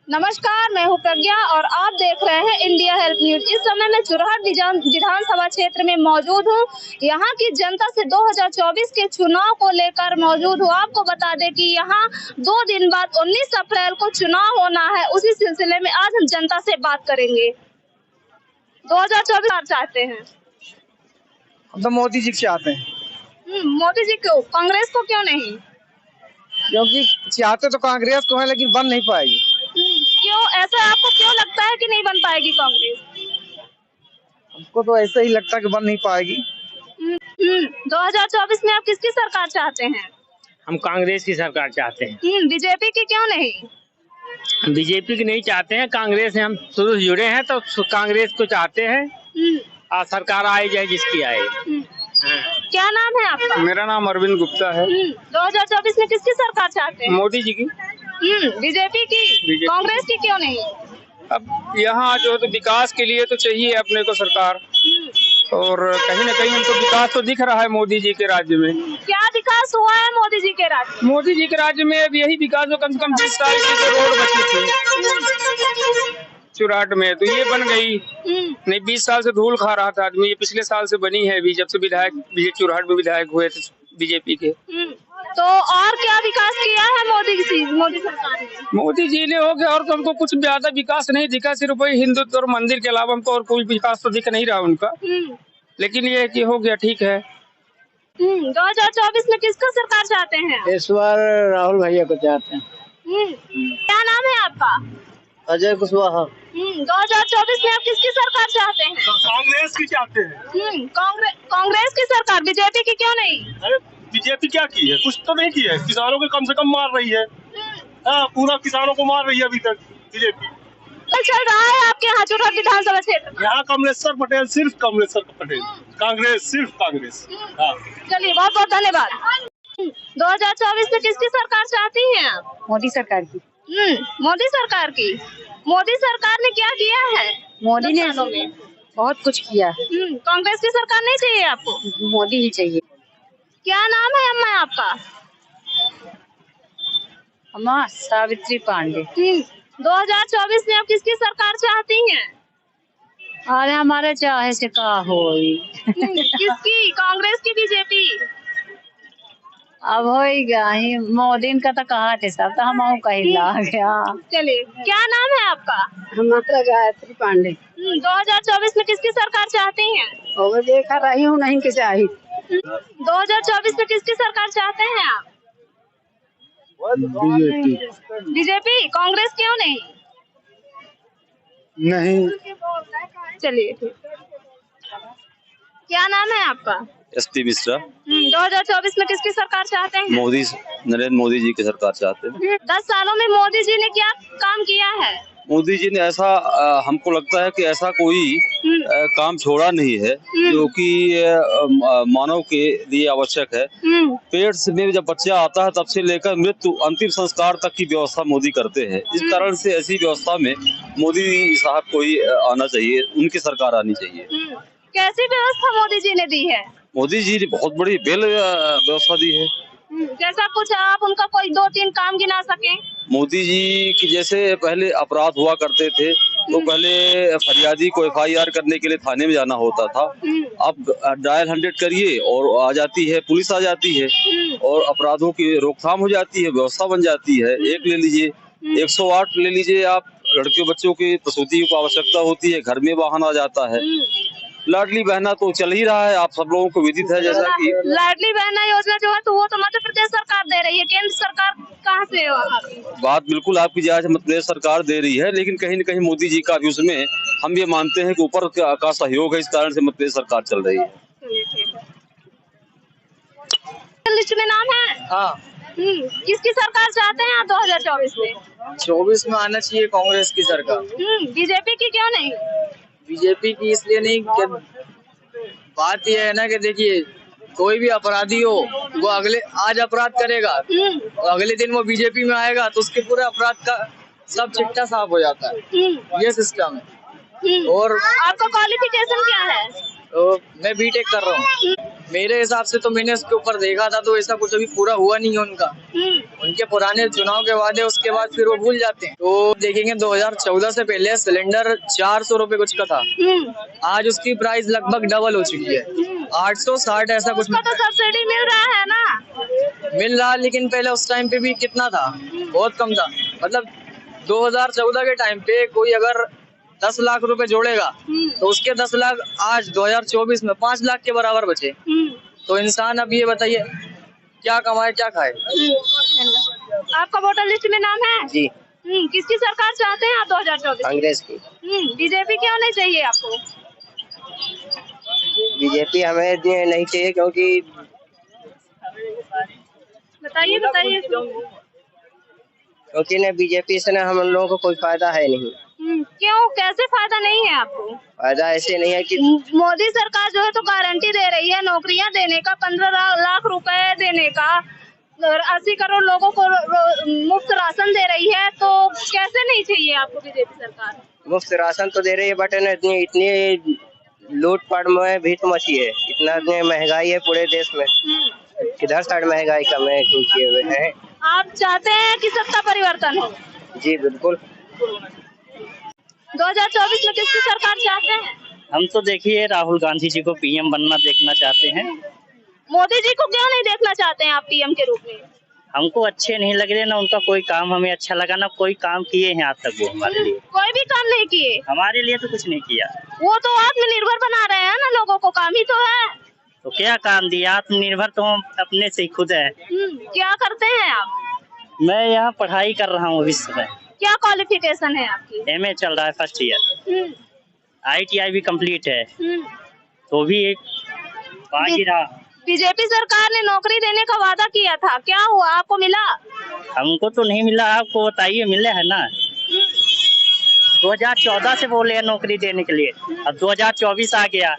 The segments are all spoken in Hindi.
नमस्कार, मैं हूं प्रज्ञा और आप देख रहे हैं इंडिया हेल्प न्यूज। इस समय मैं चुरहट विधानसभा क्षेत्र में मौजूद हूं। यहां की जनता से 2024 के चुनाव को लेकर मौजूद हूं। आपको बता दें कि यहां 2 दिन बाद 19 अप्रैल को चुनाव होना है। उसी सिलसिले में आज हम जनता से बात करेंगे। 2024 चाहते हैं? हम तो मोदी जी चाहते हैं। मोदी जी क्यों? कांग्रेस को क्यों नहीं? क्योंकि चाहते तो कांग्रेस को है, लेकिन बन नहीं पाएगी। क्यों ऐसा आपको क्यों लगता है कि नहीं बन पाएगी कांग्रेस? हमको तो ऐसा ही लगता है कि बन नहीं पाएगी। 2024 में आप किसकी सरकार चाहते हैं? हम कांग्रेस की सरकार चाहते हैं। बीजेपी की क्यों नहीं? बीजेपी की नहीं चाहते हैं, कांग्रेस से हम शुरू से जुड़े हैं तो कांग्रेस को चाहते हैं। सरकार आए जाए जिसकी आए। क्या नाम है आपका? मेरा नाम अरविंद गुप्ता है। 2024 में किसकी सरकार चाहते हैं? मोदी जी की। बीजेपी की? कांग्रेस की क्यों नहीं? अब यहाँ जो तो विकास के लिए तो चाहिए अपने को सरकार, और कहीं न कहीं हमको विकास तो दिख रहा है मोदी जी के राज्य में। क्या विकास हुआ है मोदी जी के राज्य में? मोदी जी के राज्य में अब यही विकास जो कम से कम 20 साल की जो रोड बची थी चुराट में, तो ये बन गई। नहीं 20 साल से धूल खा रहा था आदमी, ये पिछले साल से बनी है अभी, जब से विधायक चुराट में विधायक हुए थे बीजेपी के। तो और क्या विकास किया है मोदी सरकार ने? मोदी जी ने हो गया, और तो हमको कुछ ज्यादा विकास नहीं दिखा, सिर्फ वही हिंदुत्व और मंदिर के अलावा हमको और कोई विकास तो दिख नहीं रहा उनका। लेकिन ये कि हो गया, ठीक है। 2024 में किसको सरकार चाहते हैं? इस बार राहुल भैया को चाहते हैं। क्या नाम है आपका? अजय कुशवाहा। 2024 में आप किसकी सरकार चाहते हैं? कांग्रेस की चाहते हैं। कांग्रेस की सरकार, बीजेपी की क्यों नहीं? अरे बीजेपी क्या की है? कुछ तो नहीं की है। किसानों को कम से कम मार रही है। पूरा किसानों को मार रही है अभी तक बीजेपी। चल रहा है आपके यहाँ चुरहट विधानसभा क्षेत्र? यहाँ कमलेश्वर पटेल, सिर्फ कमलेश्वर पटेल। कांग्रेस, सिर्फ कांग्रेस। चलिए, बहुत बहुत धन्यवाद। 2024 में किसकी सरकार चाहती हैं आप? मोदी सरकार की। मोदी सरकार की। मोदी सरकार ने क्या किया है? मोदी ने बहुत कुछ किया। कांग्रेस की सरकार नहीं चाहिए आपको? मोदी ही चाहिए। क्या नाम है अम्मा आपका? अम्मा सावित्री पांडे। 2024 में आप किसकी सरकार चाहती हैं? अरे हमारे चाहे से का होई। किसकी? कांग्रेस की, बीजेपी? अब होएगा ही, मोदी का तो कहा थे सब, तो हम कहीं ला गया। चलिए, क्या नाम है आपका? हमारा गायत्री पांडे। 2024 में किसकी सरकार चाहती हैं? और देखा रही हूँ नहीं कि चाहिए। 2024 में किसकी सरकार चाहते हैं आप? बीजेपी? कांग्रेस क्यों नहीं? नहीं। चलिए, ठीक। क्या नाम है आपका? एसपी मिश्रा। 2024 में किसकी सरकार चाहते हैं? नरेंद्र मोदी जी की सरकार चाहते हैं। 10 सालों में मोदी जी ने क्या काम किया है? मोदी जी ने ऐसा हमको लगता है कि ऐसा कोई काम छोड़ा नहीं है जो कि मानव के लिए आवश्यक है। पेट में जब बच्चा आता है तब से लेकर मृत्यु अंतिम संस्कार तक की व्यवस्था मोदी करते हैं। इस कारण से ऐसी व्यवस्था में मोदी साहब को ही आना चाहिए, उनकी सरकार आनी चाहिए। कैसी व्यवस्था मोदी जी ने दी है? मोदी जी ने बहुत बड़ी बेल व्यवस्था दी है। जैसा कुछ आप उनका कोई 2-3 काम गिना सके? मोदी जी की जैसे पहले अपराध हुआ करते थे तो पहले फरियादी को FIR करने के लिए थाने में जाना होता था। अब डायल 100 करिए और आ जाती है, पुलिस आ जाती है और अपराधों की रोकथाम हो जाती है, व्यवस्था बन जाती है। एक ले लीजिए, 108 ले लीजिए आप, लड़के बच्चों की प्रसूति को आवश्यकता होती है, घर में वाहन आ जाता है। लाडली बहना तो चल ही रहा है, आप सब लोगों को विदित है। जैसा कि लाडली बहना योजना जो है तो वो तो मध्य प्रदेश सरकार दे रही है, केंद्र सरकार कहाँ से? बात बिल्कुल आपकी जायज, मध्य प्रदेश सरकार दे रही है, लेकिन कहीं न कहीं मोदी जी का भी उसमें हम ये मानते हैं कि ऊपर का सहयोग है, इस कारण से मध्य प्रदेश सरकार चल रही है। लिस्ट में नाम है? हाँ। किसकी सरकार चाहते हैं आप 2024 में? 24 में आना चाहिए कांग्रेस की सरकार। बीजेपी की क्यों नहीं? बीजेपी की इसलिए नहीं कि बात यह है ना कि देखिए, कोई भी अपराधी हो वो आज अपराध करेगा और अगले दिन वो बीजेपी में आएगा तो उसके पूरे अपराध का सब चिट्ठा साफ हो जाता है। ये सिस्टम है। और आपका क्वालिफिकेशन क्या है? तो मैं बीटेक कर रहा हूँ। मेरे हिसाब से तो मैंने उसके ऊपर देखा था तो ऐसा कुछ अभी पूरा हुआ नहीं है उनका। उनके पुराने चुनाव के वादे उसके बाद फिर वो भूल जाते हैं। तो देखेंगे 2014 से पहले सिलेंडर 400 रुपए कुछ का था, आज उसकी प्राइस लगभग डबल हो चुकी है, 860 ऐसा कुछ। तो सब्सिडी मिल रहा है ना? मिल रहा, लेकिन पहले उस टाइम पे भी कितना था, बहुत कम था। मतलब 2014 के टाइम पे कोई अगर 10 लाख रुपए जोड़ेगा तो उसके 10 लाख आज 2024 में 5 लाख के बराबर बचे। तो इंसान अब ये बताइए क्या कमाए क्या खाए। आपका वोटर लिस्ट में नाम है? जी। किसकी सरकार चाहते हैं आप 2024? कांग्रेस की। बीजेपी क्यों नहीं चाहिए आपको? बीजेपी हमें नहीं चाहिए क्योंकि बताइए बताइए। क्योंकि न बीजेपी से न हम लोगों को कोई फायदा है नहीं। क्यों, कैसे फायदा नहीं है आपको? फायदा ऐसे नहीं है कि मोदी सरकार जो है तो गारंटी दे रही है नौकरियां देने का, 15 लाख रुपए देने का, 80 करोड़ लोगों को मुफ्त राशन दे रही है, तो कैसे नहीं चाहिए आपको बीजेपी सरकार? मुफ्त राशन तो दे रही है बट इतनी लूटपाट में भीत मची है, इतना महंगाई है पूरे देश में, किधर साइड महंगाई कम है किए हुए हैं। आप चाहते हैं कि सत्ता परिवर्तन हो? जी बिल्कुल। 2024 में किसकी सरकार चाहते हैं? हम तो देखिए राहुल गांधी जी को पीएम बनना देखना चाहते हैं। मोदी जी को क्यों नहीं देखना चाहते हैं आप पीएम के रूप में? हमको अच्छे नहीं लग रहे ना, उनका कोई काम हमें अच्छा लगा ना, कोई काम किए हैं आज तक वो हमारे लिए। कोई भी काम नहीं किए? हमारे लिए तो कुछ नहीं किया। वो तो आत्मनिर्भर बना रहे हैं ना लोगों को, काम ही तो है। तो क्या काम दिया? आत्मनिर्भर तो हम अपने से ही खुद है। क्या करते हैं आप? मैं यहाँ पढ़ाई कर रहा हूँ अभी समय। क्या क्वालिफिकेशन है आपकी? एमए चल रहा है, फर्स्ट ईयर। ITI भी कंप्लीट है, तो भी एक बाकी रहा। बीजेपी सरकार ने नौकरी देने का वादा किया था, क्या हुआ, आपको मिला? हमको तो नहीं मिला, आपको बताइए मिले है ना? 2014 से बोले हैं नौकरी देने के लिए, अब 2024 आ गया,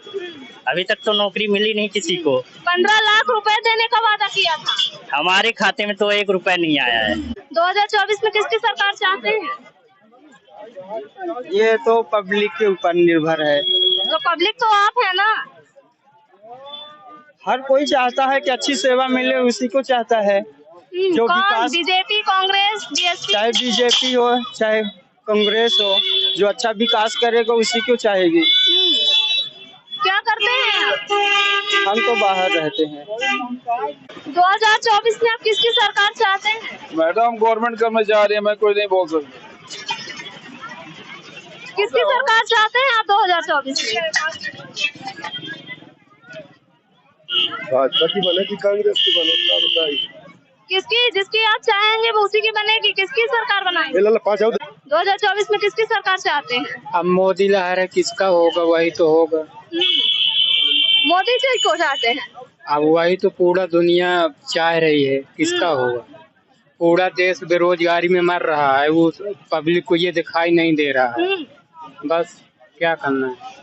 अभी तक तो नौकरी मिली नहीं किसी को। 15 लाख रुपए देने का वादा किया था, हमारे खाते में तो 1 रुपया नहीं आया है। 2024 में किसकी सरकार चाहते हैं? ये तो पब्लिक के ऊपर निर्भर है। तो पब्लिक तो आप है ना? हर कोई चाहता है कि अच्छी सेवा मिले, उसी को चाहता है। जो विकास, बीजेपी, कांग्रेस, बीएसपी, चाहे बीजेपी हो चाहे कांग्रेस हो, जो अच्छा विकास करेगा उसी को चाहेगी। क्या करते हैं आप? हम तो बाहर रहते हैं। 2024 में आप किसकी सरकार चाहते हैं? मैडम गवर्नमेंट कर्मचारी है, मैं कोई नहीं बोल सकता। किसकी सरकार चाहते हैं आप 2024 में? भाजपा की बने कि कांग्रेस की बने, किसकी, जिसकी आप चाहेंगे वो उसी की बनेगी। किसकी सरकार बनाएंगे? 2024 में किसकी सरकार चाहते हैं? अब मोदी लहर है, किसका होगा वही तो होगा। मोदी जी को चाहते हैं? अब वही तो पूरा दुनिया चाह रही है, किसका होगा। पूरा देश बेरोजगारी में मर रहा है, वो पब्लिक को ये दिखाई नहीं दे रहा है। बस क्या करना है,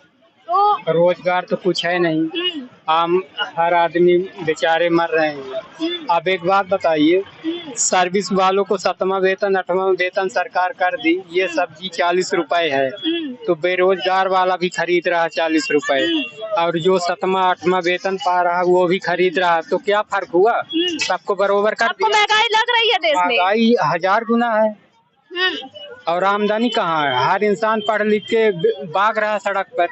तो रोजगार तो कुछ है नहीं, आम हर आदमी बेचारे मर रहे हैं। अब एक बात बताइए, सर्विस वालों को 7वां वेतन 8वां वेतन सरकार कर दी, ये सब्जी 40 रुपए है, तो बेरोजगार वाला भी खरीद रहा 40 रुपए, और जो 7वां 8वां वेतन पा रहा वो भी खरीद रहा, तो क्या फर्क हुआ? सबको बरोबर कर दिया। महंगाई लग रही है देश में? महंगाई 1000 गुना है, और आमदनी कहाँ है? हर इंसान पढ़ लिख के भाग रहा है सड़क पर,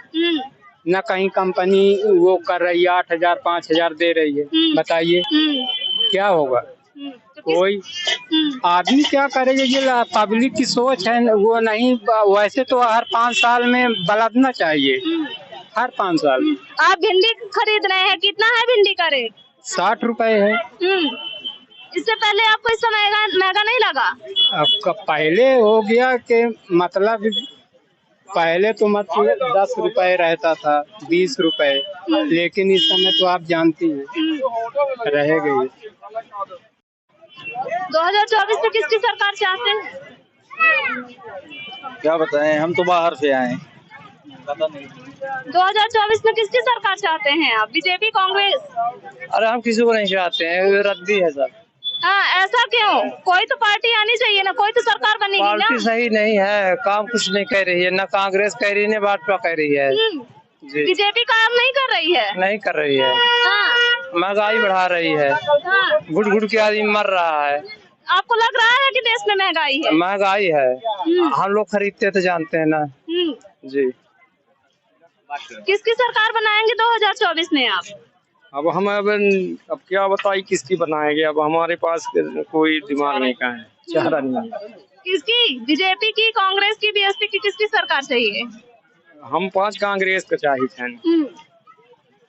न कहीं कंपनी वो कर रही है, 8000 5000 दे रही है। बताइए क्या होगा? कोई आदमी क्या करेगा? ये पब्लिक की सोच है वो नहीं। वैसे तो हर 5 साल में बदलना चाहिए, हर 5 साल में। आप भिंडी खरीद रहे हैं, कितना है भिंडी का रेट? 60 रुपए है। इससे पहले आपको इस समय महंगा नहीं लगा? अब पहले हो गया कि मतलब पहले तो मतलब 10 रुपए रहता था, 20 रुपए, लेकिन इस समय तो आप जानती हैं रह गई। 2024 में किसकी सरकार चाहते हैं? क्या बताएं, हम तो बाहर से आए, पता नहीं। 2024 में किसकी सरकार चाहते हैं आप? बीजेपी, कांग्रेस? अरे हम किसी को नहीं चाहते हैं, रद्दी है सर। हाँ, ऐसा क्यों? कोई तो पार्टी आनी चाहिए ना, कोई तो सरकार बनेगी ना। पार्टी सही नहीं है, काम कुछ नहीं कह रही है, ना कांग्रेस कह रही है ना भाजपा कह रही है। जी। बीजेपी काम नहीं कर रही है? नहीं कर रही है, हाँ। महंगाई बढ़ा रही है, हाँ। घुट घुट के आदमी मर रहा है। आपको लग रहा है कि देश में महंगाई है? महंगाई है, हम लोग खरीदते तो जानते हैं ना। जी। किसकी सरकार बनाएंगे 2024 में आप? अब क्या बताइए किसकी बनाएंगे, अब हमारे पास कोई दिमाग नहीं का है, चारा नहीं। किसकी? बीजेपी की, कांग्रेस की, बीएसपी की, किसकी सरकार चाहिए? हम 5 कांग्रेस को चाहिए।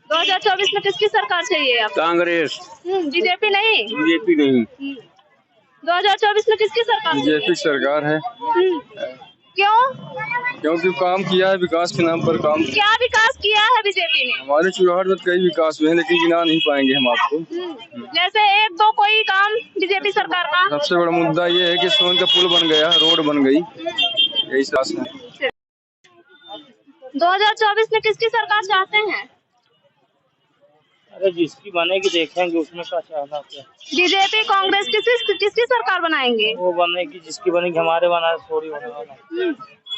2024 में किसकी सरकार चाहिए आप? कांग्रेस। बीजेपी नहीं? बीजेपी नहीं। 2024 में किसकी सरकार? बीजेपी सरकार है। क्यों? क्योंकि काम किया है, विकास के नाम पर काम। क्या विकास किया है बीजेपी ने? हमारे चुराहट में कई विकास हुए हैं, लेकिन गिना नहीं पाएंगे हम आपको। जैसे एक दो कोई काम बीजेपी सरकार का? सबसे बड़ा मुद्दा ये है कि सोन का पुल बन गया, रोड बन गई, यही सास है। 2024 में किसकी सरकार चाहते हैं? अरे जिसकी बनेगी देखेंगे, उसमें क्या चाहना क्या। बीजेपी, कांग्रेस, किसकी सरकार बनाएंगे? वो बनेगी जिसकी बनेगी, हमारे बना थोड़ी होने वाला।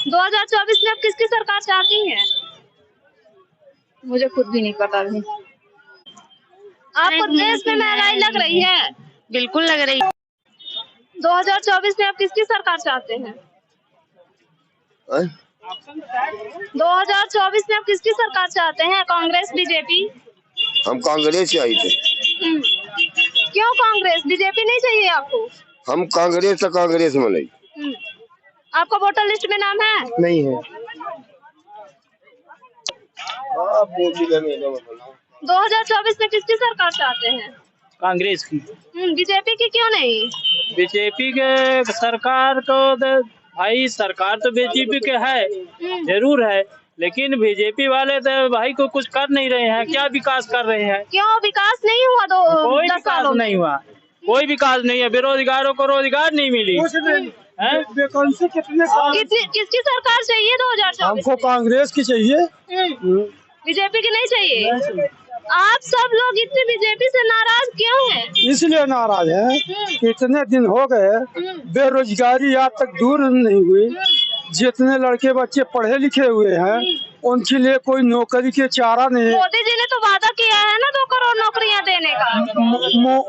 2024 में आप किसकी सरकार चाहती हैं? मुझे खुद भी नहीं पता अभी। आपको देश में महंगाई लग रही है? बिल्कुल लग रही है। 2024 में आप किसकी सरकार चाहते हैं? 2024 में आप किसकी सरकार चाहते हैं? कांग्रेस, बीजेपी? हम कांग्रेस से आई थे। क्यों कांग्रेस? बीजेपी नहीं चाहिए आपको? हम कांग्रेस में नहीं। आपका वोटर लिस्ट में नाम है? नहीं है। 2024 में किसकी सरकार चाहते हैं? कांग्रेस की। बीजेपी की क्यों नहीं? बीजेपी के सरकार को भाई, सरकार तो बीजेपी के है, जरूर है, लेकिन बीजेपी वाले तो भाई को कुछ कर नहीं रहे हैं। क्या विकास कर रहे हैं? क्यों विकास नहीं हुआ? कोई विकास नहीं हुआ, कोई विकास नहीं है। बेरोजगारों को रोजगार नहीं मिली। वैकेंसी किसकी सरकार चाहिए 2024? हमको कांग्रेस की चाहिए, बीजेपी की नहीं चाहिए। आप सब लोग इतने बीजेपी से नाराज क्यों हैं? इसलिए नाराज है कि इतने दिन हो गए, बेरोजगारी आज तक दूर नहीं हुई। जितने लड़के बच्चे पढ़े लिखे हुए हैं, उनके लिए कोई नौकरी के चारा नहीं है। मोदी जी ने तो वादा किया है ना 2 करोड़ नौकरियां देने का।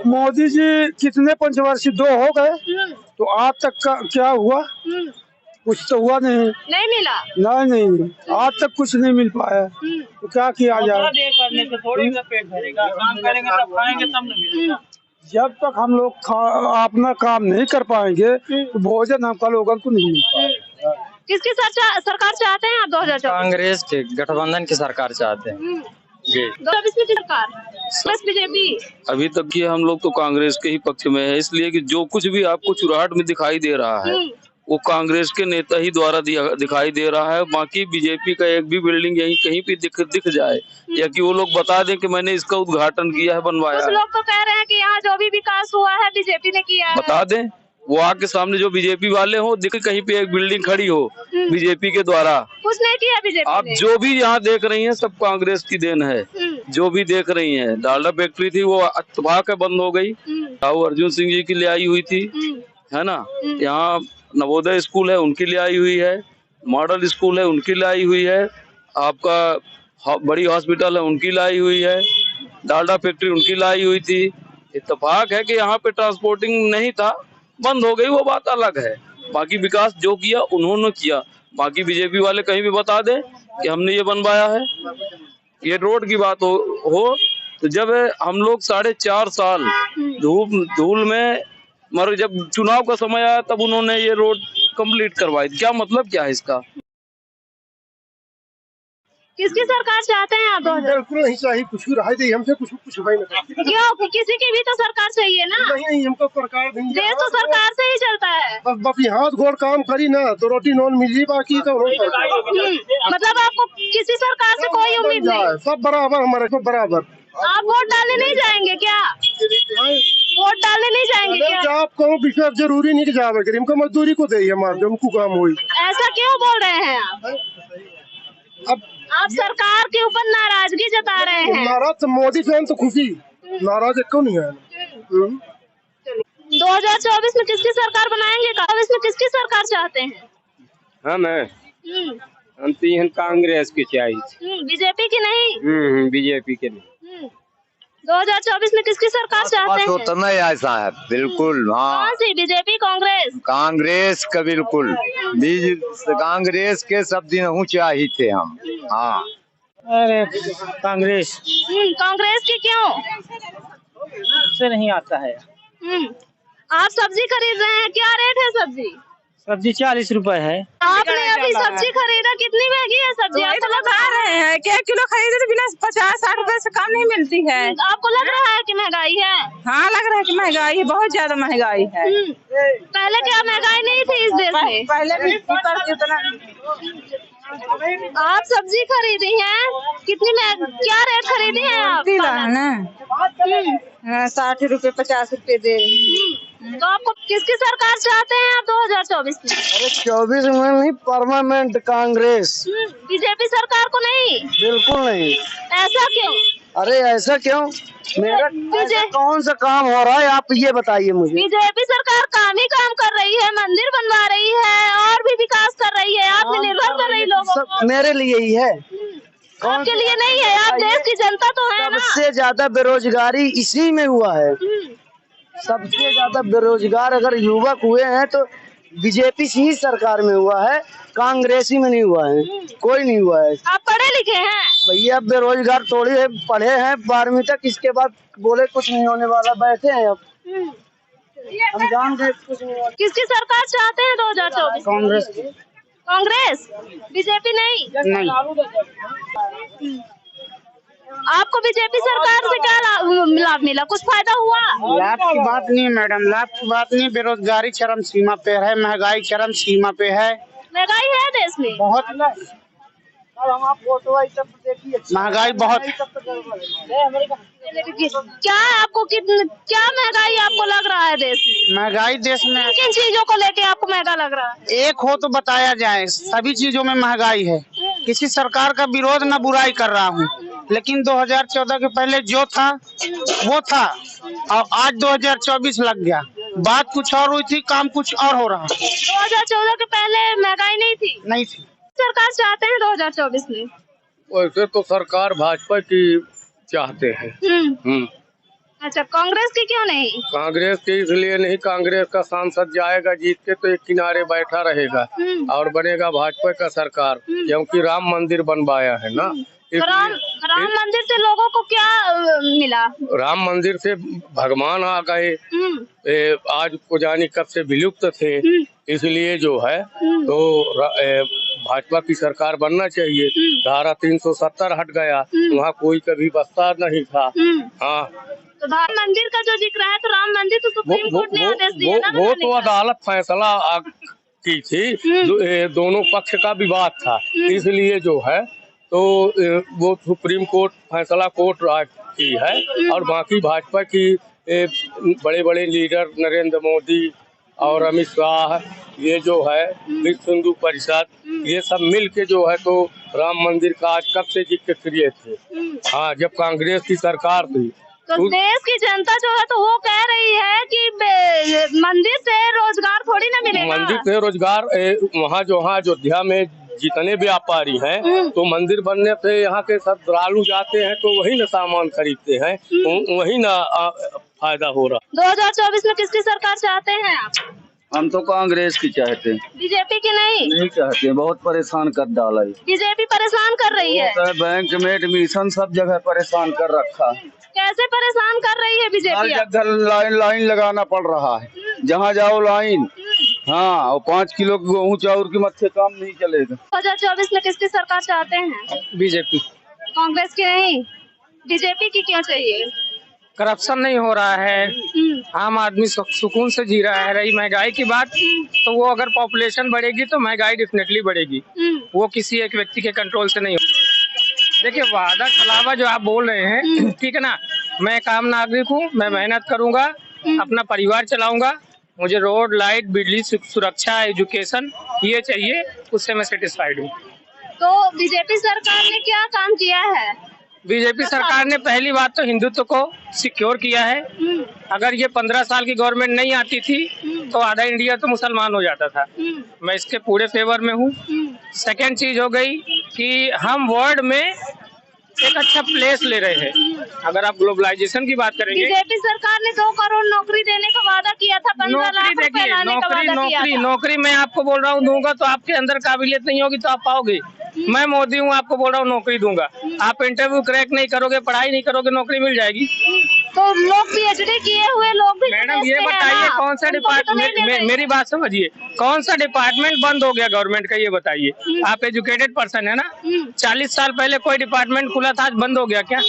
मोदी जी कितने पंचवर्षीय 2 हो गए, तो आज तक का क्या हुआ? कुछ तो हुआ नहीं मिला। नहीं, आज तक कुछ नहीं मिल पाया, तो क्या किया जाए? करने से थोड़ी ना पेट भरेगा, काम करेंगे तब खाएंगे, तब न मिलेगा। जब तक हम लोग अपना काम नहीं कर पाएंगे, तो भोजन हम लोगों को नहीं मिल पाएगा। किसकी सरकार चाहते हैं आप 2024? कांग्रेस के गठबंधन की सरकार चाहते हैं जी। 2024 की सरकार बस बीजेपी? अभी तक की हम लोग तो कांग्रेस के ही पक्ष में है, इसलिए कि जो कुछ भी आपको चुराहट में दिखाई दे रहा है वो कांग्रेस के नेता ही द्वारा दिखाई दे रहा है। बाकी बीजेपी का एक भी बिल्डिंग यहीं कहीं भी दिख जाए, या कि वो लोग बता दें कि मैंने इसका उद्घाटन किया है, बनवाया है। कुछ लोग तो कह रहे हैं कि यहाँ जो भी विकास हुआ है बीजेपी ने किया है। बता दें, वो आपके सामने जो बीजेपी वाले हो, दिख कहीं पे एक बिल्डिंग खड़ी हो बीजेपी के द्वारा, कुछ नहीं किया बीजेपी आप ने। जो भी यहाँ देख रही हैं सब कांग्रेस की देन है। जो भी देख रही हैं, डालडा फैक्ट्री थी वो इत्तेफाक है बंद हो गई, राव अर्जुन सिंह जी की ले आई हुई थी, है ना। यहाँ नवोदय स्कूल है उनकी ले आई हुई है, मॉडल स्कूल है उनकी ले आई हुई है, आपका बड़ी हॉस्पिटल है उनकी लाई हुई है, डालडा फैक्ट्री उनकी लाई हुई थी। इत्तेफाक है कि यहाँ पे ट्रांसपोर्टिंग नहीं था, बंद हो गई, वो बात अलग है। बाकी विकास जो किया उन्होंने किया। बाकी बीजेपी वाले कहीं भी बता दें कि हमने ये बनवाया है। ये रोड की बात हो तो जब हम लोग 4.5 साल धूल में मगर जब चुनाव का समय आया तब उन्होंने ये रोड कंप्लीट करवाई। क्या मतलब क्या है इसका? किसकी सरकार चाहते हैं आप? बिल्कुल नहीं चाहिए, कुछ भी रहा दे हमसे, कुछ भाई ना। क्यों? किसी की भी तो सरकार चाहिए ना। नहीं हमको सरकार नहीं, देश तो सरकार से ही चलता है। बस हाथ गोड़ काम करी ना तो रोटी नॉन मिली, बाकी तो मतलब आपको किसी सरकार से कोई उम्मीद नहीं? सब बराबर, हमारे को बराबर। आप वोट डालने नहीं जाएंगे क्या? वोट डालने नहीं जाएंगे क्या? आप कहो विशेष जरूरी नहीं कि जावे करी, हमको मजदूरी को दे हमारे हमको काम हुई। ऐसा क्यों बोल रहे हैं आप? अब आप सरकार के ऊपर नाराजगी जता रहे हैं। नाराज तो मोदी फैन तो खुशी, नाराज क्यों नहीं है। 2024 में किसकी सरकार बनाएंगे? 2024 में किसकी सरकार चाहते हैं? हाँ मैं हम तो यहाँ कांग्रेस की चाहिए। बीजेपी की नहीं? बीजेपी के नहीं। 2024 में किसकी सरकार चाहते हैं? तो नहीं ऐसा है, बिल्कुल। हाँ, कौन सी? बीजेपी, कांग्रेस? कांग्रेस का बिल्कुल। कांग्रेस के सब दिन हूँ चाहिए थे हम। हाँ, अरे कांग्रेस। कांग्रेस की क्यों? से नहीं आता है। आप सब्जी खरीद रहे हैं, क्या रेट है सब्जी? सब्जी 40 रुपए है। आपने अभी सब्जी खरीदा, कितनी महंगी है सब्जी? आपको लग रहे हैं क्या किलो खरीदे तो बिना 50-60 रुपए से कम नहीं मिलती है। आपको लग रहा है कि महंगाई है? हाँ, लग रहा है कि महंगाई है, बहुत ज्यादा महंगाई है। पहले क्या महंगाई नहीं थी इस देश में? पहले भी उतना। आप सब्जी खरीदी हैं, कितनी क्या रेट खरीदी है आप? ना 60 रुपए 50 रुपए दे। तो आपको किसकी सरकार चाहते हैं आप 2024 में? अरे 24 में नहीं, परमानेंट कांग्रेस। बीजेपी सरकार को नहीं? बिल्कुल नहीं। ऐसा क्यों? अरे ऐसा क्यों? मेरा कौन सा काम हो रहा है आप ये बताइए मुझे। बीजेपी सरकार काम ही काम कर रही है, मंदिर बनवा रही है और भी विकास कर रही है, आत्मनिर्भर कर रही लोगों को। मेरे लिए ही है, आपके लिए नहीं है। आप देश की जनता तो है ना। सबसे ज्यादा बेरोजगारी इसी में हुआ है। सबसे ज्यादा बेरोजगार अगर युवक हुए हैं तो बीजेपी ही सरकार में हुआ है, कांग्रेसी में नहीं हुआ है, कोई नहीं हुआ है। आप पढ़े लिखे हैं? भैया बेरोजगार थोड़ी है, पढ़े हैं 12वीं तक, इसके बाद बोले कुछ नहीं होने वाला, बैठे हैं अब। हम जान गए कुछ नहीं होगा। किसकी सरकार चाहते हैं 2024? कांग्रेस। कांग्रेस? बीजेपी नहीं? आपको बीजेपी सरकार से क्या लाभ मिला? कुछ फायदा हुआ? लाभ की बात नहीं मैडम, लाभ की बात नहीं। बेरोजगारी चरम सीमा पे है, महंगाई चरम सीमा पे है। महंगाई है देश में बहुत, महंगाई बहुत। क्या आपको क्या महंगाई आपको लग रहा है देश में? महंगाई देश में किन चीजों को लेके आपको महंगा लग रहा है? एक हो तो बताया जाए, सभी चीजों में महंगाई है। किसी सरकार का विरोध न बुराई कर रहा हूँ, लेकिन 2014 के पहले जो था वो था, और आज 2024 लग गया। बात कुछ और हुई थी, काम कुछ और हो रहा। 2014 के पहले महंगाई नहीं थी? नहीं थी। सरकार चाहते हैं 2024 में? वैसे तो सरकार भाजपा की चाहते हैं। अच्छा, कांग्रेस की क्यों नहीं? कांग्रेस की इसलिए नहीं, कांग्रेस का सांसद जाएगा जीत के तो एक किनारे बैठा रहेगा और बनेगा भाजपा का सरकार, क्योंकि राम मंदिर बनवाया है ना। राम मंदिर से लोगों को क्या मिला? राम मंदिर से भगवान आ गए, आज को जानी कब से विलुप्त थे, इसलिए जो है तो भाजपा की सरकार बनना चाहिए। धारा 370 हट गया, वहाँ कोई कभी बसता नहीं था। हाँ, तो राम मंदिर का जो जिक्र है, तो राम मंदिर तो सुप्रीम कोर्ट ने आदेश दिया ना। वो तो अदालत फैसला की थी, दोनों पक्ष का विवाद था, इसलिए जो है तो वो सुप्रीम कोर्ट फैसला कोर्ट राज की है। और बाकी भाजपा की बड़े बड़े लीडर नरेंद्र मोदी और अमित शाह, ये जो है विश्व हिंदू परिषद, ये सब मिल के जो है तो राम मंदिर का आज कब से जिक्र किए थे। हाँ, जब कांग्रेस की सरकार थी। तो देश की जनता जो है तो वो कह रही है कि मंदिर से रोजगार थोड़ी ना मिलेगा। मंदिर से रोजगार, वहाँ जो अयोध्या में जितने व्यापारी हैं तो मंदिर बनने से यहाँ के सब श्रद्धालु जाते हैं तो वही ना सामान खरीदते हैं, वही ना फायदा हो रहा। 2024 में किसकी सरकार चाहते हैं आप? हम तो कांग्रेस की चाहते हैं। बीजेपी की नहीं चाहते, बहुत परेशान कर डाला है। बीजेपी परेशान कर रही है, बैंक में एडमिशन सब जगह परेशान कर रखा है। कैसे परेशान कर रही है बीजेपी? हर जगह लाइन लगाना पड़ रहा है, जहाँ जाओ लाइन। हाँ, और 5 किलो गेहूँ चाउर की मत से काम नहीं चलेगा। 2024 में किसकी सरकार चाहते हैं? बीजेपी। कांग्रेस की नहीं? बीजेपी की क्यों चाहिए? करप्शन नहीं हो रहा है, आम आदमी सुकून से जी रहा है। रही महंगाई की बात, तो वो अगर पॉपुलेशन बढ़ेगी तो महंगाई डेफिनेटली बढ़ेगी, वो किसी एक व्यक्ति के कंट्रोल से नहीं हो। देखिए, वादा खिलावा जो आप बोल रहे हैं, ठीक है ना, मैं एक आम नागरिक हूँ, मैं मेहनत करूँगा, अपना परिवार चलाऊंगा, मुझे रोड, लाइट, बिजली, सुरक्षा, एजुकेशन ये चाहिए, उससे मैं सेटिस्फाइड हूँ। तो बीजेपी सरकार ने क्या काम किया है? बीजेपी सरकार ने पहली बात तो हिंदुत्व को सिक्योर किया है। अगर ये 15 साल की गवर्नमेंट नहीं आती थी तो आधा इंडिया तो मुसलमान हो जाता था। मैं इसके पूरे फेवर में हूँ। सेकंड चीज हो गई कि हम वर्ल्ड में एक अच्छा प्लेस ले रहे हैं। अगर आप ग्लोबलाइजेशन की बात करेंगे, बीजेपी सरकार ने 2 करोड़ नौकरी देने का वादा किया था, 15 लाख रुपए लाने का वादा किया था। नौकरी मैं आपको बोल रहा हूँ दूंगा, तो आपके अंदर काबिलियत नहीं होगी तो आप पाओगे। मैं मोदी हूँ, आपको बोल रहा हूँ नौकरी दूंगा। आप इंटरव्यू क्रैक नहीं करोगे, पढ़ाई नहीं करोगे, नौकरी मिल जाएगी। तो लोग पीएचडी किए हुए लोग भी मैडम ये बताइए कौन सा डिपार्टमेंट, मेरी बात समझिए, कौन सा डिपार्टमेंट बंद हो गया गवर्नमेंट का, ये बताइए। आप एजुकेटेड पर्सन है ना। 40 साल पहले कोई डिपार्टमेंट खुला था, आज बंद हो गया क्या?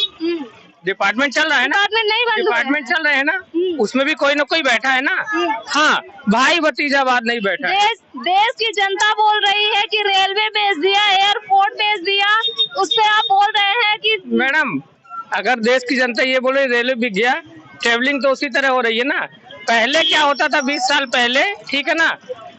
डिपार्टमेंट चल रहा है ना, डिपार्टमेंट चल रहे हैं ना, उसमें भी कोई ना कोई बैठा है ना। हाँ, भाई भतीजावाद नहीं बैठा है। देश की जनता बोल रही है कि रेलवे भेज दिया, एयरपोर्ट भेज दिया, उससे आप बोल रहे हैं कि मैडम अगर देश की जनता ये बोले रेलवे बिक गया, ट्रेवलिंग तो उसी तरह हो रही है ना। पहले क्या होता था 20 साल पहले, ठीक है ना,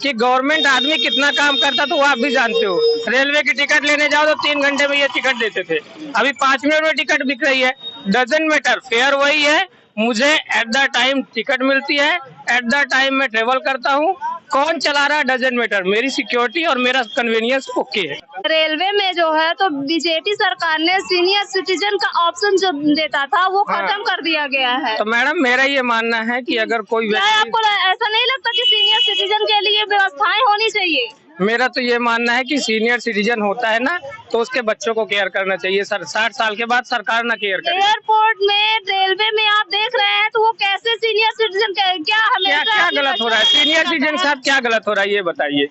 कि गवर्नमेंट आदमी कितना काम करता तो वो आप भी जानते हो। रेलवे की टिकट लेने जाओ तो 3 घंटे में ये टिकट देते थे, अभी 5 मिनट में टिकट बिक रही है। डजंट मैटर, फेयर वही है, मुझे एट द टाइम टिकट मिलती है, एट द टाइम मैं ट्रेवल करता हूँ। कौन चला रहा है डजंट मैटर, मेरी सिक्योरिटी और मेरा कन्वीनियंस ओके है। रेलवे में जो है तो बीजेपी सरकार ने सीनियर सिटीजन का ऑप्शन जो देता था वो खत्म कर दिया गया है। तो मैडम मेरा ये मानना है कि अगर कोई आपको ऐसा नहीं लगता कि सीनियर सिटीजन के लिए व्यवस्थाएं होनी चाहिए? मेरा तो ये मानना है कि सीनियर सिटीजन होता है ना तो उसके बच्चों को केयर करना चाहिए। 60 साल के बाद सरकार ना केयर करे। एयरपोर्ट में, रेलवे में आप देख रहे हैं तो वो कैसे सीनियर सिटीजन क्या गलत हो रहा है? सीनियर सिटीजन के साथ क्या गलत हो रहा है ये बताइए।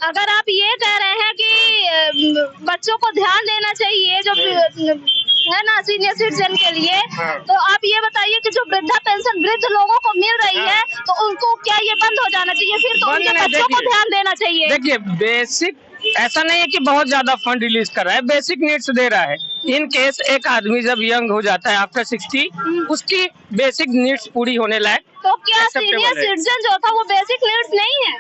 अगर आप ये कह रहे हैं कि बच्चों को ध्यान देना चाहिए जो है ना सीनियर सिटीजन के लिए, तो आप ये बताइए कि जो वृद्धा पेंशन वृद्ध लोगों को मिल रही है तो उनको क्या ये बंद हो जाना चाहिए? फिर तो उनके बच्चों को ध्यान देना चाहिए। देखिए बेसिक ऐसा नहीं है कि बहुत ज्यादा फंड रिलीज कर रहा है, बेसिक नीड्स दे रहा है। इन केस एक आदमी जब यंग हो जाता है आफ्टर 60, उसकी बेसिक नीड्स पूरी होने लायक, तो क्या सीनियर सिटीजन जो था वो बेसिक नीड्स नहीं है?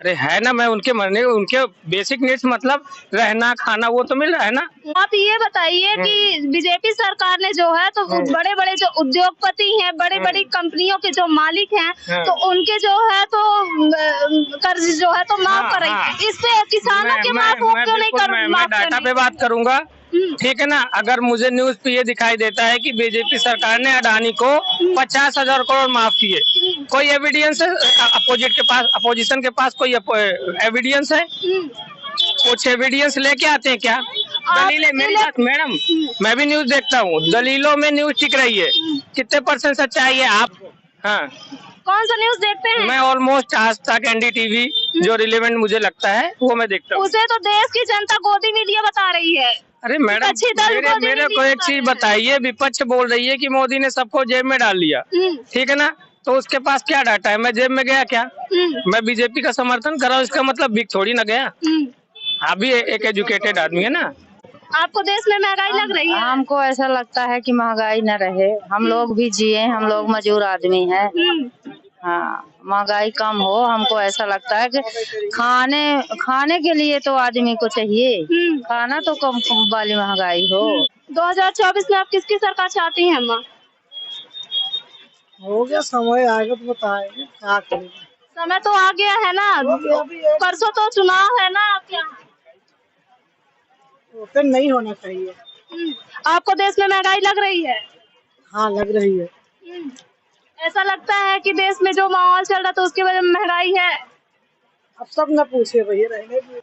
अरे है ना, मैं उनके मरने उनके बेसिक नीड्स मतलब रहना खाना वो तो मिल रहा है ना। आप ये बताइए कि बीजेपी सरकार ने जो है तो बड़े बड़े जो उद्योगपति हैं, बड़ी बड़ी कंपनियों के जो मालिक हैं तो उनके जो है तो कर्ज जो है तो माफ कर रही है। इस पे किसानों के माफ क्यों नहीं कर? मैं डाटा पे बात करूंगा, ठीक है ना। अगर मुझे न्यूज पे ये दिखाई देता है कि बीजेपी सरकार ने अडानी को 50,000 करोड़ माफ किए, कोई एविडेंस है अपोजिट के पास, अपोजिशन के पास कोई एविडेंस है? कुछ एविडेंस लेके आते हैं क्या? दलीलें, मेरी बात मैडम, मैं भी न्यूज देखता हूँ, दलीलों में न्यूज टिक रही है, कितने % सच्चाई है आप? हाँ, कौन सा न्यूज देखते हैं? मैं ऑलमोस्ट आज तक NDTV जो रिलेवेंट मुझे लगता है वो मैं देखता हूँ। उसे तो देश की जनता गोदी मीडिया बता रही है। अरे मैडम मेरे को एक चीज बताइए, विपक्ष बोल रही है कि मोदी ने सबको जेब में डाल लिया, ठीक है ना, तो उसके पास क्या डाटा है? मैं जेब में गया क्या? मैं बीजेपी का समर्थन कर रहा हूँ, इसका मतलब बिक थोड़ी ना गया। आप भी एक एजुकेटेड आदमी है ना। आपको देश में महंगाई लग रही है? हमको ऐसा लगता है कि महंगाई न रहे, हम लोग भी जिए, हम लोग मजदूर आदमी हैं। हाँ, महंगाई कम हो, हमको ऐसा लगता है कि खाने के लिए तो आदमी को चाहिए, खाना तो कम वाली महंगाई हो। 2024 में आप किसकी सरकार चाहती हैं माँ? हो गया समय, आगे तो बताएंगे क्या करेंगे। समय तो आ गया है ना, परसों तो चुनाव है ना आपके यहाँ। ओपन नहीं होना चाहिए। आपको देश में महंगाई लग रही है? हाँ लग रही है। ऐसा लगता है कि देश में जो माहौल चल रहा था उसकी वजह में महंगाई है। अब सब न पूछे भैया, रहने दीजिए।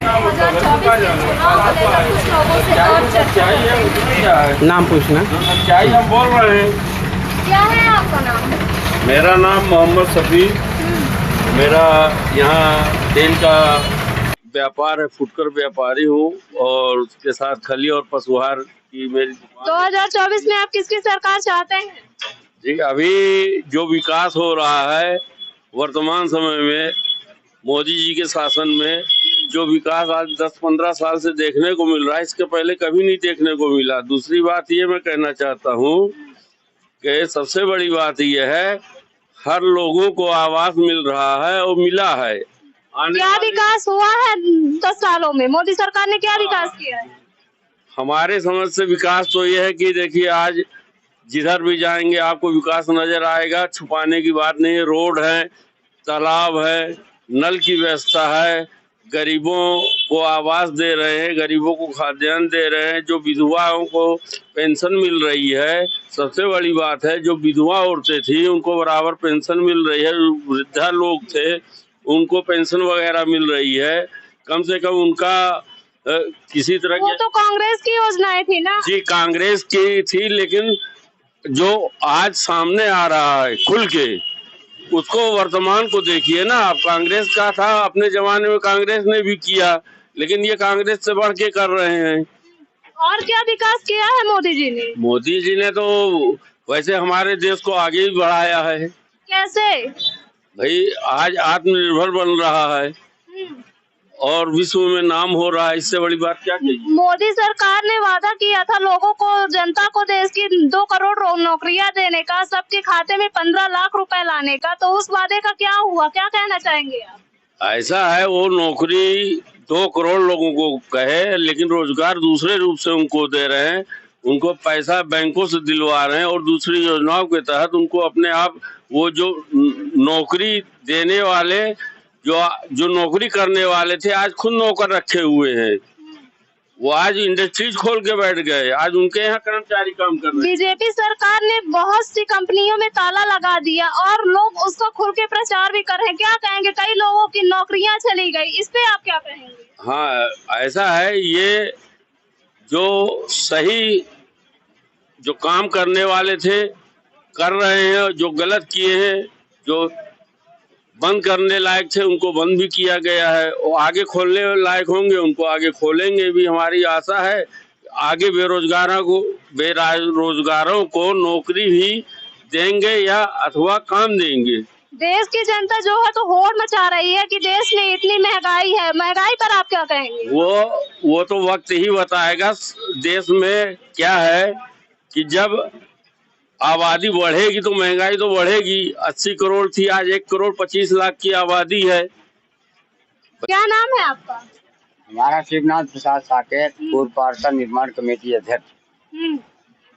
2024 के चुनाव को लेकर कुछ लोगों से और चर्चा। नाम पूछना चाहिए, हम बोल रहे हैं। क्या है आपका नाम? मेरा नाम मोहम्मद शफी, मेरा यहाँ तेल का व्यापार है, फुटकर व्यापारी हूँ और उसके साथ खली और पशुहार की मेरी। 2024 में आप किसकी सरकार चाहते हैं? जी, अभी जो विकास हो रहा है वर्तमान समय में मोदी जी के शासन में, जो विकास आज 10-15 साल से देखने को मिल रहा है, इसके पहले कभी नहीं देखने को मिला। दूसरी बात ये मैं कहना चाहता हूँ कि सबसे बड़ी बात यह है, हर लोगों को आवास मिल रहा है और मिला है। क्या विकास हुआ है 10 सालों में? मोदी सरकार ने क्या विकास किया है? हमारे समझ से विकास तो ये है कि देखिए आज जिधर भी जाएंगे आपको विकास नजर आएगा, छुपाने की बात नहीं है। रोड है, तालाब है, नल की व्यवस्था है, गरीबों को आवास दे रहे हैं, गरीबों को खाद्यान्न दे रहे हैं, जो विधवाओं को पेंशन मिल रही है। सबसे बड़ी बात है, जो विधवा औरतें थी उनको बराबर पेंशन मिल रही है, वृद्धा लोग थे उनको पेंशन वगैरह मिल रही है। कम से कम उनका किसी तरह वो तो कांग्रेस की योजनाएं थी ना जी, कांग्रेस की थी, लेकिन जो आज सामने आ रहा है खुल के, उसको वर्तमान को देखिए ना आप। कांग्रेस का था अपने जमाने में, कांग्रेस ने भी किया, लेकिन ये कांग्रेस से बढ़ के कर रहे हैं। और क्या विकास किया है मोदी जी ने? मोदी जी ने तो वैसे हमारे देश को आगे ही बढ़ाया है। कैसे? भाई आज आत्मनिर्भर बन रहा है और विश्व में नाम हो रहा है, इससे बड़ी बात क्या चाहिए। मोदी सरकार ने वादा किया था लोगों को, जनता को देश की 2 करोड़ नौकरियां देने का, सबके खाते में 15 लाख रुपए लाने का, तो उस वादे का क्या हुआ? क्या कहना चाहेंगे आप? ऐसा है, वो नौकरी 2 करोड़ लोगों को कहे, लेकिन रोजगार दूसरे रूप से उनको दे रहे हैं। उनको पैसा बैंकों से दिलवा रहे हैं और दूसरी योजनाओं के तहत उनको अपने आप, वो जो नौकरी देने वाले, जो नौकरी करने वाले थे, आज खुद नौकर रखे हुए हैं। वो आज इंडस्ट्रीज खोल के बैठ गए, आज उनके यहाँ कर्मचारी काम कर रहे हैं। बीजेपी सरकार ने बहुत सी कंपनियों में ताला लगा दिया और लोग उसका खुल के प्रचार भी कर रहे हैं। क्या कहेंगे? कई लोगों की नौकरियां चली गई, इस पे आप क्या कहेंगे? हाँ, ऐसा है, ये जो सही जो काम करने वाले थे कर रहे हैं, जो गलत किए हैं, जो बंद करने लायक थे उनको बंद भी किया गया है, और आगे खोलने लायक होंगे उनको आगे खोलेंगे भी। हमारी आशा है आगे बेरोजगारों को नौकरी भी देंगे या अथवा काम देंगे। देश की जनता जो है तो होड़ मचा रही है कि देश में इतनी महंगाई है। महंगाई पर आप क्या कहेंगे? वो तो वक्त ही बताएगा देश में क्या है, कि जब आबादी बढ़ेगी तो महंगाई तो बढ़ेगी। 80 करोड़ थी, आज 1 करोड़ 25 लाख की आबादी है। क्या नाम है आपका? हमारा शिवनाथ प्रसाद साकेत, पूर्व पार्षद निर्माण कमेटी अध्यक्ष।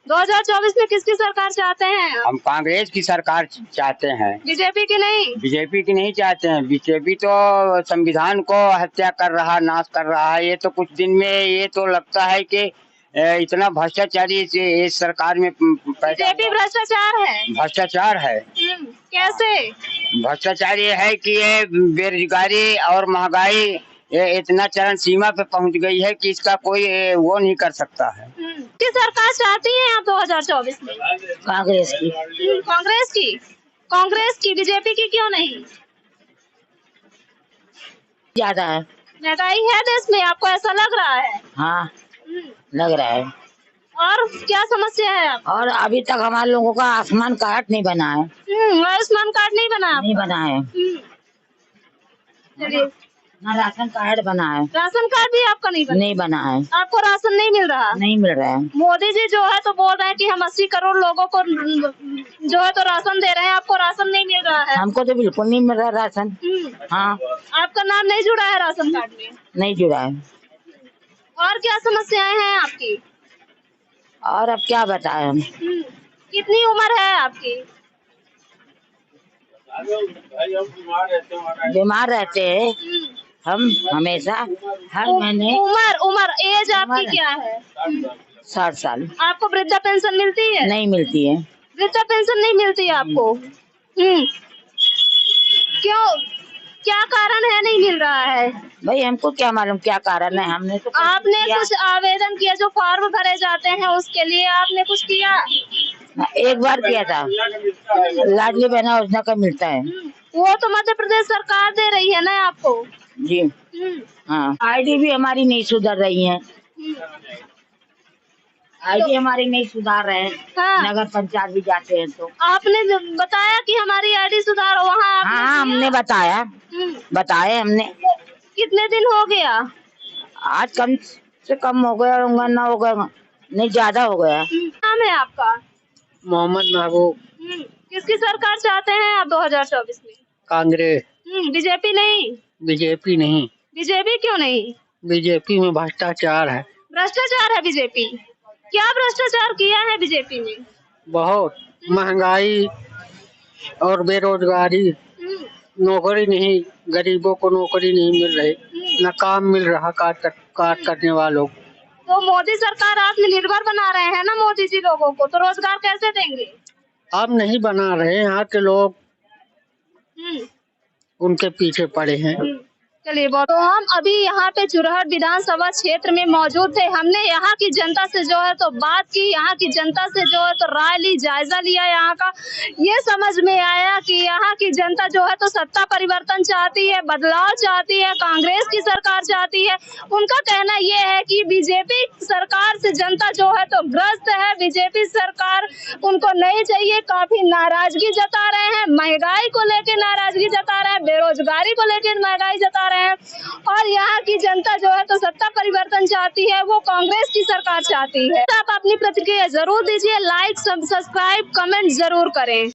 2024 में किसकी सरकार चाहते हैं? हम कांग्रेस की सरकार चाहते हैं, बीजेपी की नहीं। बीजेपी की नहीं चाहते हैं। बीजेपी तो संविधान को हत्या कर रहा, नाश कर रहा है। ये तो कुछ दिन में ये तो लगता है कि इतना भ्रष्टाचारी इस सरकार में बीजेपी भ्रष्टाचार है। भ्रष्टाचार है। कैसे भ्रष्टाचार? ये है कि ये बेरोजगारी और महंगाई ये इतना चरम सीमा पे पहुंच गई है कि इसका कोई वो नहीं कर सकता है। किस सरकार चाहती हैं आप 2024 में? कांग्रेस की। कांग्रेस की? कांग्रेस की, बीजेपी की क्यों नहीं? ज्यादा है महंगाई है देश में, आपको ऐसा लग रहा है? हाँ, लग रहा है। और क्या समस्या है आप? और अभी तक हमारे लोगों का आयुष्मान कार्ड नहीं बना है। आयुष्मान कार्ड नहीं बना? नहीं बना है। चलिए, ना राशन कार्ड बना है। राशन कार्ड भी आपका नहीं बना? नहीं बना है। आपको राशन नहीं मिल रहा? नहीं मिल रहा है। मोदी जी जो है तो बोल रहे हैं कि हम 80 करोड़ लोगों को जो है तो राशन दे रहे हैं, आपको राशन नहीं मिल रहा है? हमको तो बिल्कुल नहीं मिल रहा राशन। हाँ। आपका नाम नहीं जुड़ा है राशन कार्ड में? नहीं जुड़ा है। और क्या समस्याएं हैं आपकी? और अब क्या बताएं हम? कितनी उम्र है आपकी? बीमार रहते हैं हम हमेशा, हर महीने। उम्र एज आपकी क्या है? 60 साल। आपको वृद्धा पेंशन मिलती है? नहीं मिलती है। वृद्धा पेंशन नहीं मिलती है आपको? क्यों, क्या कारण है नहीं मिल रहा है? भाई हमको क्या मालूम क्या कारण है। हमने तो आपने कुछ आवेदन किया? जो फॉर्म भरे जाते हैं उसके लिए आपने कुछ किया? एक बार किया था, लाडली बहन योजना का मिलता है। वो तो मध्य प्रदेश सरकार दे रही है ना आपको? जी हाँ। आईडी भी हमारी नहीं सुधर रही है। आईडी हमारी नहीं सुधार रहे हैं। हाँ। नगर पंचायत भी जाते हैं तो आपने बताया कि हमारी आईडी सुधारो, वहाँ हाँ हमने बताया, बताए हमने। कितने दिन हो गया? आज कम से कम हो गया होगा, ना हो गया, नहीं ज्यादा हो गया। नाम है आपका? मोहम्मद महबूब। किसकी सरकार चाहते हैं आप 2024 में? कांग्रेस। बीजेपी नहीं? बीजेपी नहीं। बीजेपी क्यों नहीं? बीजेपी में भ्रष्टाचार है। भ्रष्टाचार है बीजेपी? क्या भ्रष्टाचार किया है बीजेपी ने? बहुत महंगाई और बेरोजगारी, नौकरी नहीं, गरीबों को नौकरी नहीं मिल रही, न काम मिल रहा काट करने वालों को। तो मोदी सरकार आत्मनिर्भर बना रहे हैं ना मोदी जी लोगों को, तो रोजगार कैसे देंगे? अब नहीं बना रहे, यहाँ के लोग उनके पीछे पड़े हैं। चलिए बहुत। तो हम अभी यहाँ पे चुरहट विधानसभा क्षेत्र में मौजूद थे। हमने यहाँ की जनता से जो है तो बात की, यहाँ की जनता से जो है तो राय ली, जायजा लिया यहाँ का। ये समझ में आया कि यहाँ की जनता जो है तो सत्ता परिवर्तन चाहती है, बदलाव चाहती है, कांग्रेस की सरकार चाहती है। उनका कहना ये है कि बीजेपी सरकार से जनता जो है तो ग्रस्त है, बीजेपी सरकार उनको नहीं चाहिए। काफी नाराजगी जता रहे हैं, महंगाई को लेकर नाराजगी जता रहे हैं, बेरोजगारी को लेकर महंगाई जता रहे हैं। और यहाँ की जनता जो है तो सत्ता परिवर्तन चाहती है, वो कांग्रेस की सरकार चाहती है। आप अपनी प्रतिक्रिया जरूर दीजिए, लाइक, सब्सक्राइब, कमेंट जरूर करें।